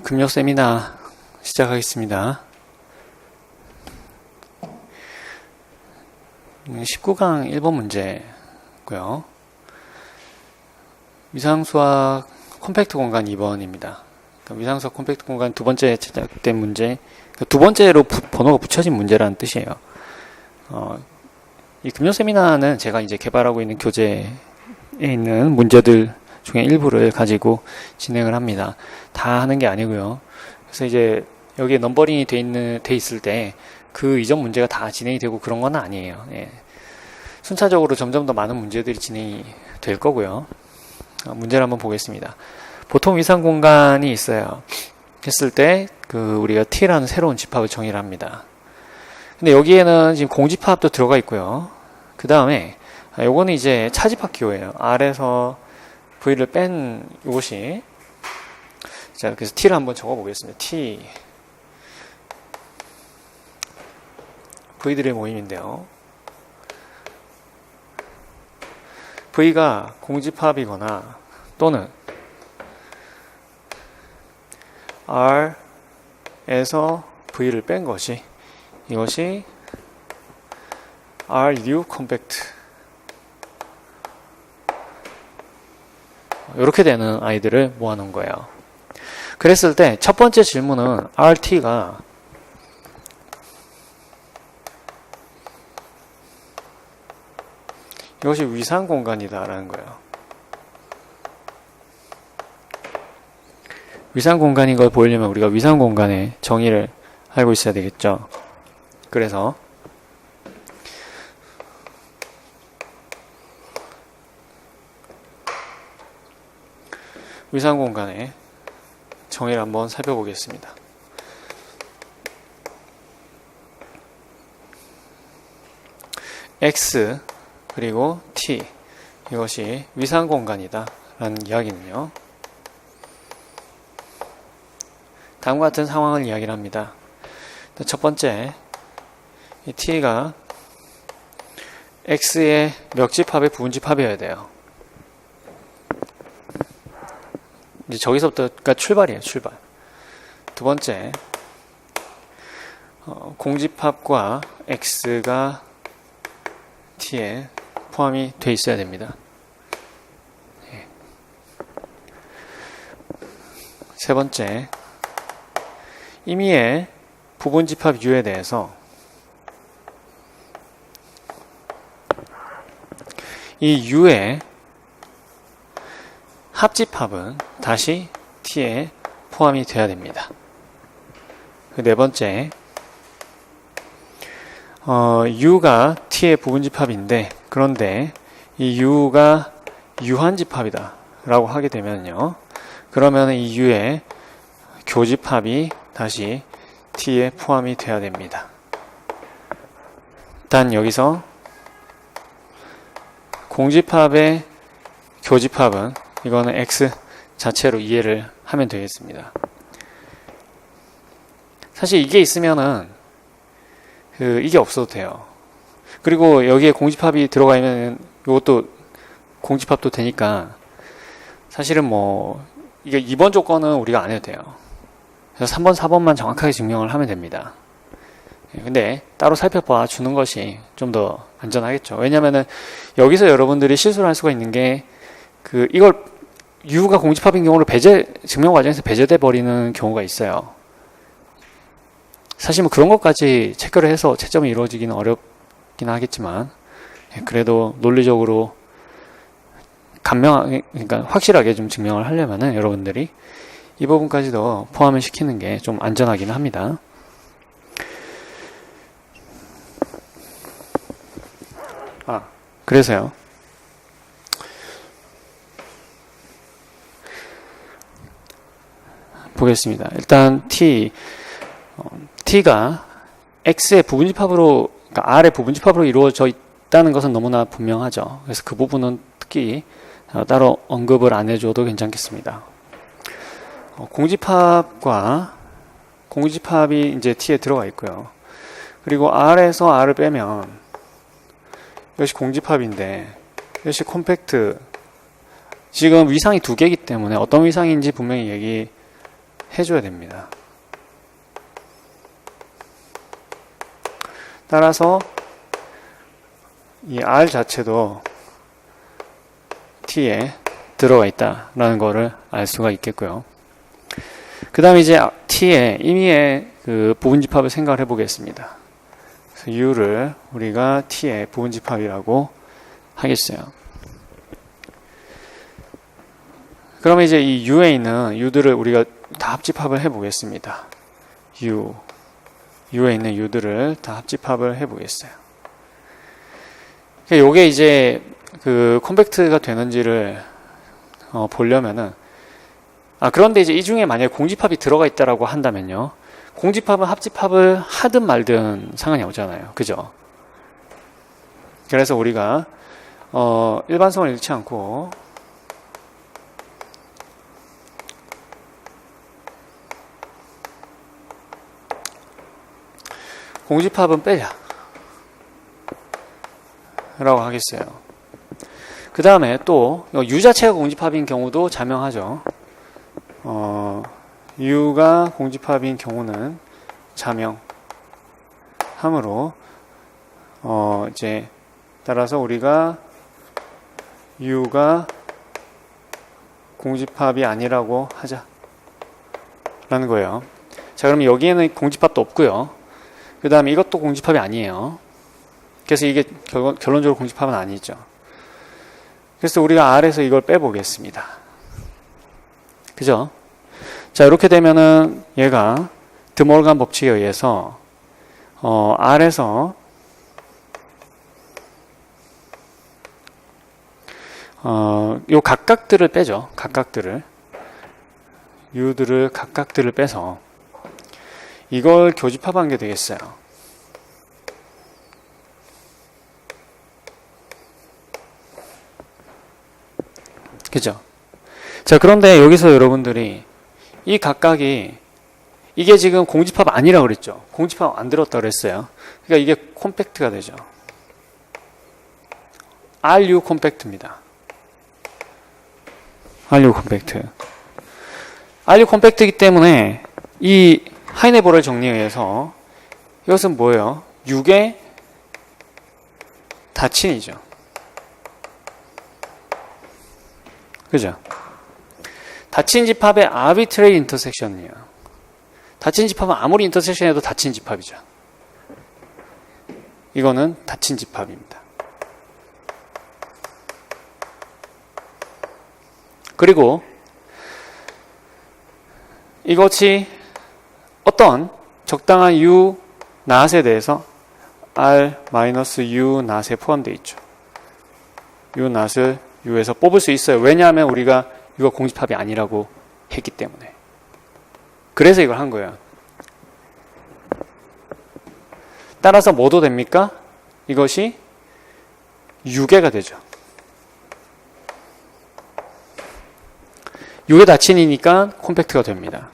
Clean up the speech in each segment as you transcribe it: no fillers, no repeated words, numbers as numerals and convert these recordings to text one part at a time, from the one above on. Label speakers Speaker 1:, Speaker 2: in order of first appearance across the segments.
Speaker 1: 금요 세미나 시작하겠습니다. 19강 1번 문제고요. 위상수학 컴팩트 공간 2번입니다. 위상수학 컴팩트 공간 두 번째 제작된 문제, 두 번째로 번호가 붙여진 문제라는 뜻이에요. 이 금요 세미나는 제가 이제 개발하고 있는 교재에 있는 문제들 중에 일부를 가지고 진행을 합니다. 다 하는 게 아니고요. 그래서 이제 여기에 넘버링이 돼 있을 때 그 이전 문제가 다 진행이 되고 그런 건 아니에요. 예. 순차적으로 점점 더 많은 문제들이 진행이 될 거고요. 문제를 한번 보겠습니다. 보통 위상 공간이 있어요. 했을 때 우리가 T라는 새로운 집합을 정의를 합니다. 근데 여기에는 지금 공집합도 들어가 있고요. 그 다음에 요거는 이제 차집합 기호예요. R에서 V를 뺀 이것이, 자, 그래서 T를 한번 적어 보겠습니다. T V들의 모임인데요. V가 공집합이거나 또는 R에서 V를 뺀 것이, 이것이 RU 컴팩트, 이렇게 되는 아이들을 모아놓은 거예요. 그랬을 때 첫 번째 질문은 RT가 이것이 위상 공간이다 라는 거예요. 위상 공간인 걸 보이려면 우리가 위상 공간의 정의를 알고 있어야 되겠죠. 그래서 위상 공간의 정의를 한번 살펴보겠습니다. X 그리고 T, 이것이 위상 공간이다 라는 이야기는요, 다음과 같은 상황을 이야기를 합니다. 첫 번째, 이 T가 X의 멱집합의 부분집합이어야 돼요. 이제 저기서부터가 출발이에요, 출발. 두 번째, 공집합과 X가 T에 포함이 돼 있어야 됩니다. 예. 세 번째, 임의의 부분집합 U에 대해서 이 U의 합집합은 다시 T에 포함이 돼야 됩니다. 네 번째, U가 T의 부분집합인데, 그런데 이 U가 유한집합이다 라고 하게 되면요, 그러면 이 U의 교집합이 다시 T에 포함이 돼야 됩니다. 단 여기서 공집합의 교집합은, 이거는 X 자체로 이해를 하면 되겠습니다. 사실 이게 있으면은 이게 없어도 돼요. 그리고 여기에 공집합이 들어가 있는 이것도 공집합도 되니까 사실은 이게 2번 조건은 우리가 안 해도 돼요. 그래서 3번, 4번만 정확하게 증명을 하면 됩니다. 근데 따로 살펴봐 주는 것이 좀 더 안전하겠죠. 왜냐면은 여기서 여러분들이 실수를 할 수가 있는 게 이걸 U가 공집합인 경우를 증명 과정에서 배제돼 버리는 경우가 있어요. 사실 그런 것까지 체크를 해서 채점이 이루어지기는 어렵긴 하겠지만, 그래도 논리적으로 그러니까 확실하게 좀 증명을 하려면은 여러분들이 이 부분까지도 포함을 시키는 게 좀 안전하긴 합니다. 그래서요. 보겠습니다. 일단 T가 X의 부분집합으로, 그러니까 R의 부분집합으로 이루어져 있다는 것은 너무나 분명하죠. 그래서 그 부분은 특히 따로 언급을 안 해줘도 괜찮겠습니다. 공집합이 이제 T에 들어가 있고요. 그리고 R에서 R을 빼면 이것이 공집합인데, 이것이 컴팩트, 지금 위상이 두 개이기 때문에 어떤 위상인지 분명히 해줘야 됩니다. 따라서 이 R 자체도 T에 들어가 있다라는 거를 알 수가 있겠고요. 그 다음에 이제 T의 임의의 그 부분집합을 생각을 해보겠습니다. 그래서 U를 우리가 T의 부분집합이라고 하겠어요. 그러면 이제 이 U에 있는 U들을 우리가 다 합집합을 해보겠습니다. U에 있는 U들을 다 합집합을 해보겠어요. 요게 이제 그 컴팩트가 되는지를 보려면은 그런데 이제 이 중에 만약에 공집합이 들어가 있다라고 한다면요. 공집합은 합집합을 하든 말든 상관이 없잖아요. 그죠? 그래서 우리가 일반성을 잃지 않고 공집합은 빼자 라고 하겠어요. 그 다음에 또 U 자체가 공집합인 경우도 자명하죠. U가 공집합인 경우는 자명함으로 이제 따라서 우리가 U가 공집합이 아니라고 하자라는 거예요. 자, 그러면 여기에는 공집합도 없고요. 그 다음에 이것도 공집합이 아니에요. 그래서 이게 결론적으로 공집합은 아니죠. 그래서 우리가 R에서 이걸 빼보겠습니다. 그죠? 자, 이렇게 되면은 얘가 드몰간 법칙에 의해서 R에서 요 각각들을 빼죠. 각각들을 U들을 각각들을 빼서 이걸 교집합한 게 되겠어요. 그죠? 자, 그런데 여기서 여러분들이 이 각각이 이게 지금 공집합 아니라고 그랬죠. 공집합 안 들었다고 그랬어요. 그러니까 이게 콤팩트가 되죠. RU 콤팩트입니다. RU 콤팩트. RU 콤팩트이기 때문에 이 하이네보럴 정리에 의해서 이것은 뭐예요? 6의 다친이죠. 그죠? 다친 집합의 아비트레이 인터섹션이에요. 다친 집합은 아무리 인터섹션해도 다친 집합이죠. 이거는 다친 집합입니다. 그리고 이것이 어떤 적당한 U 낫에 대해서 R-U 낫에 포함되어 있죠. U 낫을 U에서 뽑을 수 있어요. 왜냐하면 우리가 이거 공집합이 아니라고 했기 때문에. 그래서 이걸 한 거예요. 따라서 뭐도 됩니까? 이것이 6개가 되죠. 6의 다친이니까 콤팩트가 됩니다.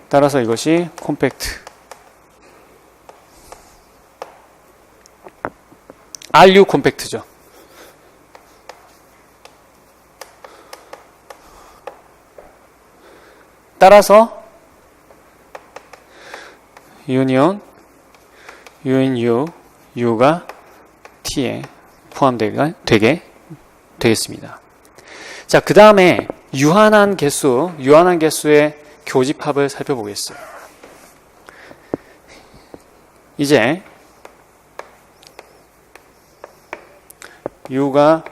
Speaker 1: 따라서 이것이 콤팩트. RU 콤팩트죠. 따라서 유니온 U인 U, U가 T에 포함되게 되겠습니다. 자, 그 다음에 유한한 개수의 교집합을 살펴보겠어요. 이제 U가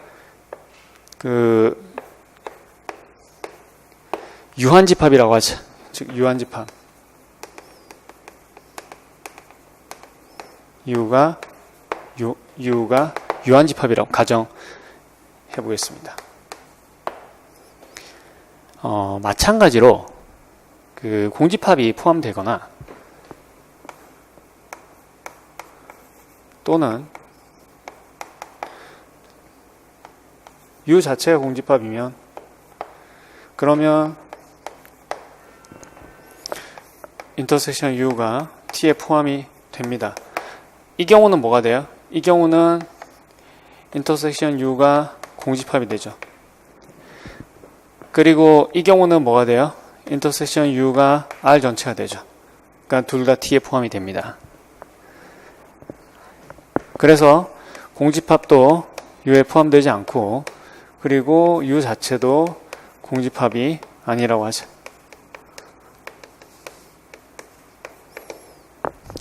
Speaker 1: 유한집합이라고 하죠. 즉 유한집합. U가 유한집합이라고 가정해 보겠습니다. 마찬가지로 그 공집합이 포함되거나 또는 U 자체가 공집합이면 그러면 인터섹션 U가 T에 포함이 됩니다. 이 경우는 뭐가 돼요? 이 경우는 인터섹션 U가 공집합이 되죠. 그리고 이 경우는 뭐가 돼요? 인터섹션 U가 R 전체가 되죠. 그러니까 둘 다 T에 포함이 됩니다. 그래서 공집합도 U에 포함되지 않고, 그리고 U 자체도 공집합이 아니라고 하죠.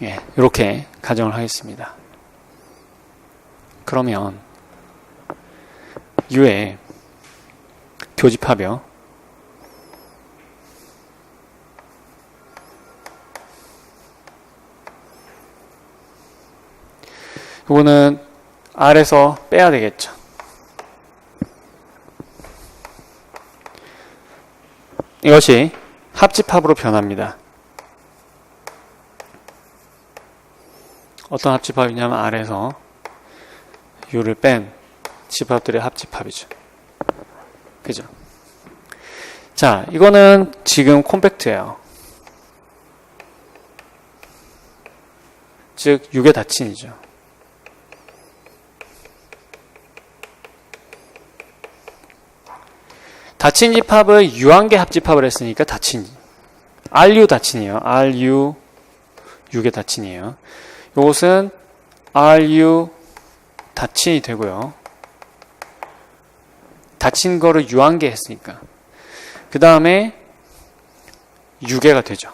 Speaker 1: 예, 이렇게 가정을 하겠습니다. 그러면 U의 교집합이요. 이거는 R에서 빼야 되겠죠. 이것이 합집합으로 변합니다. 어떤 합집합이냐면 R에서 U를 뺀 집합들의 합집합이죠. 그죠? 자, 이거는 지금 콤팩트예요. 즉 6의 다친이죠. 다친 집합을 유한계 합집합을 했으니까 다친, RU 다친이에요. RU 6의 다친이에요. 이것은 RU 다친이 되고요. 다친 거를 유한계 했으니까 그 다음에 유계가 되죠.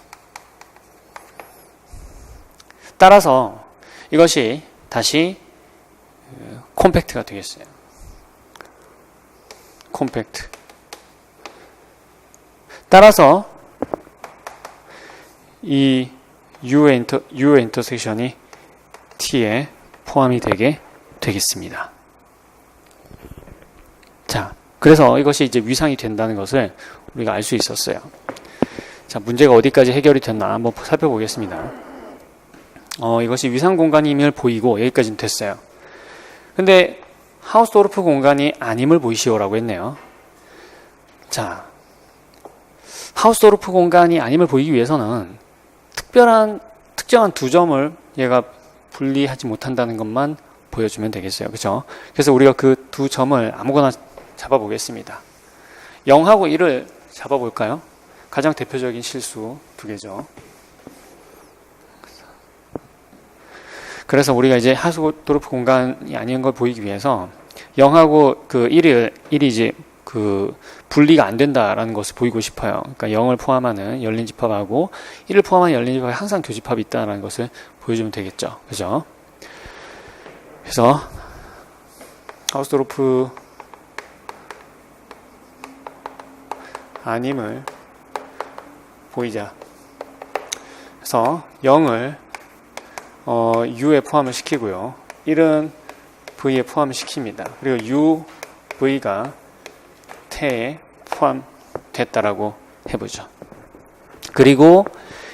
Speaker 1: 따라서 이것이 다시 콤팩트가 되겠어요. 콤팩트. 따라서 이 U의 인터섹션이 T에 포함이 되게 되겠습니다. 자, 그래서 이것이 이제 위상이 된다는 것을 우리가 알 수 있었어요. 자, 문제가 어디까지 해결이 됐나 한번 살펴보겠습니다. 이것이 위상 공간임을 보이고 여기까지는 됐어요. 근데 하우스도르프 공간이 아님을 보이시오라고 했네요. 자, 하우스도르프 공간이 아님을 보이기 위해서는 특정한 두 점을 얘가 분리하지 못한다는 것만 보여주면 되겠어요. 그죠? 그래서 우리가 그 두 점을 아무거나 잡아보겠습니다. 0하고 1을 잡아볼까요? 가장 대표적인 실수 두 개죠. 그래서 우리가 이제 하우스도르프 공간이 아닌 걸 보이기 위해서 0하고 그 1이 이제 그 분리가 안 된다라는 것을 보이고 싶어요. 그러니까 0을 포함하는 열린 집합하고 1을 포함하는 열린 집합에 항상 교집합이 있다는 것을 보여주면 되겠죠. 그죠? 그래서 하우스도르프 아님을 보이자. 그래서 0을 U에 포함을 시키고요. 1은 V에 포함을 시킵니다. 그리고 U, V가 태에 포함됐다라고 해보죠. 그리고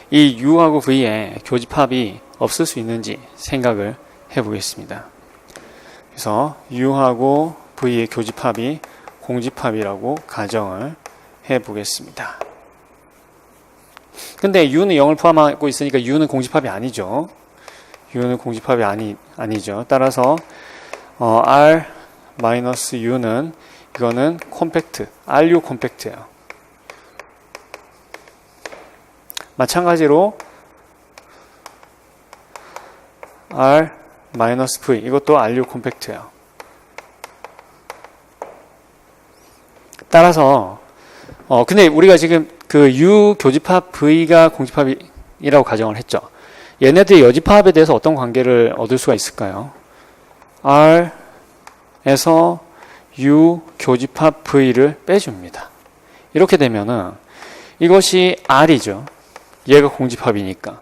Speaker 1: 이 U하고 V에 교집합이 없을 수 있는지 생각을 해보겠습니다. 그래서 U하고 V의 교집합이 공집합이라고 가정을 해보겠습니다. 근데 U는 0을 포함하고 있으니까 U는 공집합이 아니죠. U는 공집합이 아니죠. 따라서 R-U는 이거는 콤팩트, RU 콤팩트예요. 마찬가지로 R-V 이것도 RU 콤팩트예요. 따라서 근데 우리가 지금 그 U 교집합 V가 공집합이라고 가정을 했죠. 얘네들의 여집합에 대해서 어떤 관계를 얻을 수가 있을까요? R에서 U 교집합 V를 빼줍니다. 이렇게 되면은 이것이 R이죠. 얘가 공집합이니까.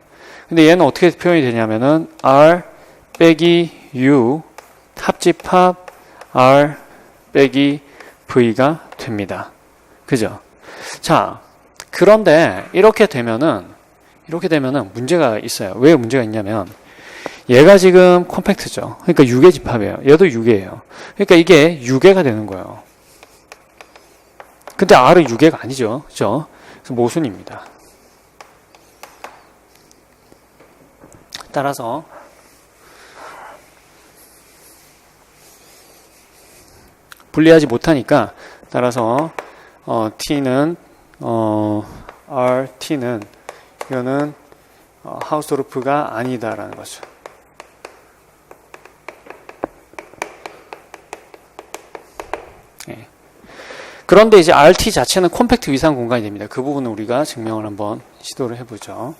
Speaker 1: 근데 얘는 어떻게 표현이 되냐면은 R 빼기 U 합집합 R 빼기 V가 됩니다. 그죠? 자, 그런데 이렇게 되면은 문제가 있어요. 왜 문제가 있냐면 얘가 지금 콤팩트죠. 그러니까 6의 집합이에요. 얘도 6이에요. 그러니까 이게 6개가 되는 거예요. 근데 R은 6개가 아니죠. 그죠? 그래서 모순입니다. 따라서 분리하지 못하니까 따라서 T는 RT는 이거는 하우스토르프가 아니다라는 거죠. 예. 그런데 이제 RT 자체는 콤팩트 위상 공간이 됩니다. 그 부분은 우리가 증명을 한번 시도를 해보죠.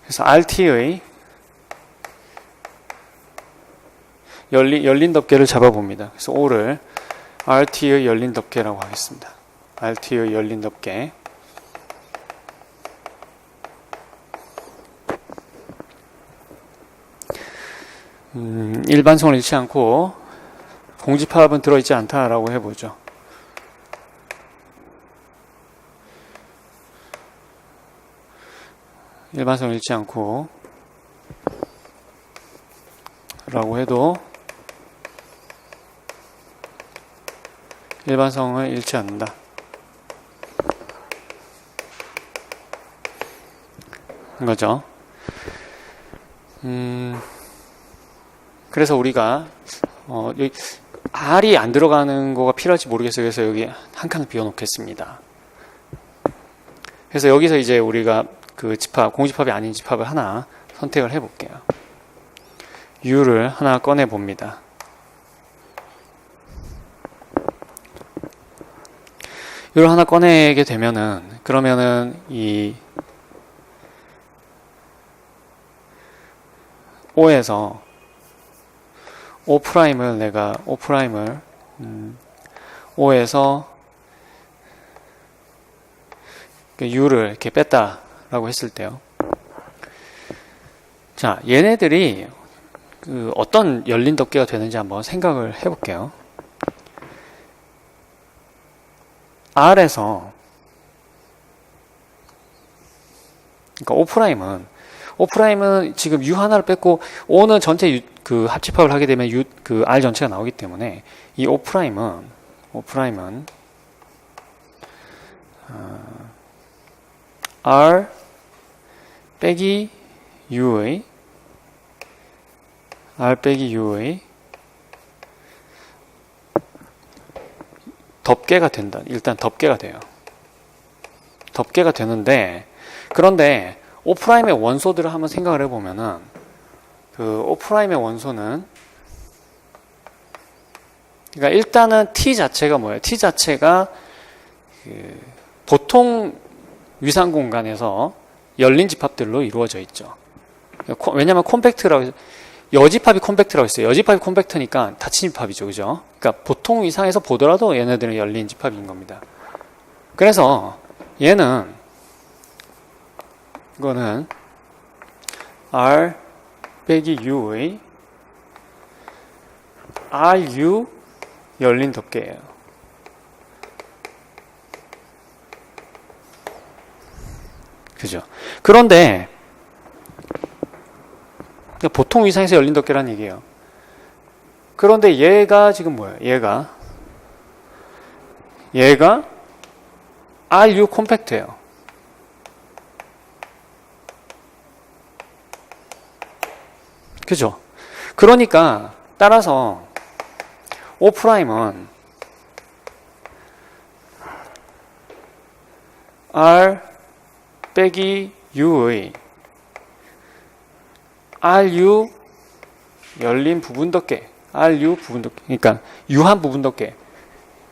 Speaker 1: 그래서 RT의 열린 덮개를 잡아봅니다. 그래서 O를 RT의 열린 덮개라고 하겠습니다. RT의 열린 덮개. 일반성을 잃지 않고 공집합은 들어있지 않다라고 해보죠. 일반성을 잃지 않고 라고 해도 일반성을 잃지 않는다. 거죠. 그래서 우리가 여기 R이 안 들어가는 거가 필요할지 모르겠어요. 그래서 여기 한 칸을 비워놓겠습니다. 그래서 여기서 이제 우리가 그 집합, 공집합이 아닌 집합을 하나 선택을 해볼게요. U를 하나 꺼내 봅니다. U를 하나 꺼내게 되면은, 그러면은 이 O에서 O'을 내가 O'을 O에서 U를 이렇게 뺐다라고 했을 때요. 자, 얘네들이 그 어떤 열린 덮개가 되는지 한번 생각을 해볼게요. R에서 그러니까 O'은 지금 U 하나를 뺐고 O는 전체 그 합집합을 하게 되면 그 R 전체가 나오기 때문에 이 O'은 R 빼기 U의 덮개가 된다. 일단 덮개가 돼요. 덮개가 되는데, 그런데 O'의 원소들을 한번 생각을 해보면은, 그 O'의 원소는, 그러니까 일단은 T 자체가 뭐예요? T 자체가 그 보통 위상 공간에서 열린 집합들로 이루어져 있죠. 왜냐하면 콤팩트라고, 여집합이 콤팩트라고 했어요. 여집합이 콤팩트니까 닫힌 집합이죠. 그죠? 그러니까 보통 위상에서 보더라도 얘네들은 열린 집합인 겁니다. 그래서 얘는, 이거는 R 빼기 U의 RU 열린 덮개예요. 그죠? 그런데 보통 위상에서 열린 덮개라는 얘기예요. 그런데 얘가 지금 뭐예요? 얘가 RU 콤팩트예요. 그죠? 그러니까 따라서 O'은 R 빼기 U의 RU 열린 부분 덮개, RU 부분 덮개, 그러니까 유한 부분 덮개,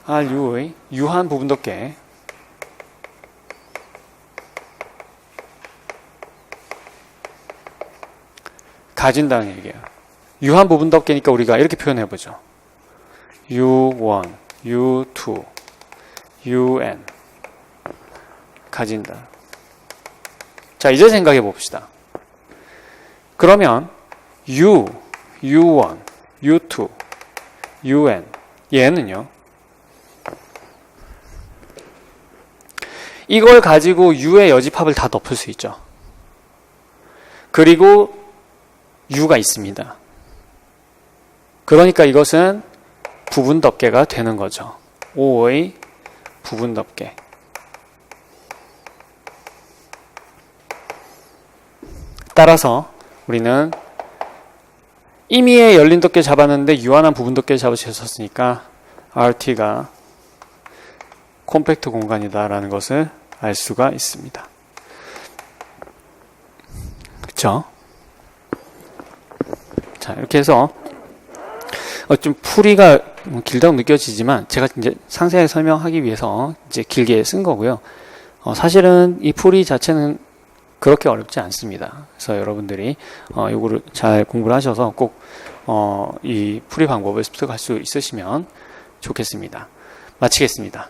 Speaker 1: RU의 유한 부분 덮개 가진다는 얘기예요. 유한 부분 덮개니까 우리가 이렇게 표현해보죠. U1, U2, UN 가진다. 자, 이제 생각해 봅시다. 그러면 U, U1, U2, UN 얘는요. 이걸 가지고 U의 여집합을 다 덮을 수 있죠. 그리고 U가 있습니다. 그러니까 이것은 부분 덮개가 되는 거죠. O의 부분 덮개. 따라서 우리는 임의의 열린 덮개 잡았는데 유한한 부분 덮개 잡으셨으니까 RT가 콤팩트 공간이다라는 것을 알 수가 있습니다. 그쵸? 자, 이렇게 해서 좀 풀이가 길다고 느껴지지만 제가 이제 상세하게 설명하기 위해서 이제 길게 쓴 거고요. 사실은 이 풀이 자체는 그렇게 어렵지 않습니다. 그래서 여러분들이 요거를 잘 공부를 하셔서 꼭 이 풀이 방법을 습득할 수 있으시면 좋겠습니다. 마치겠습니다.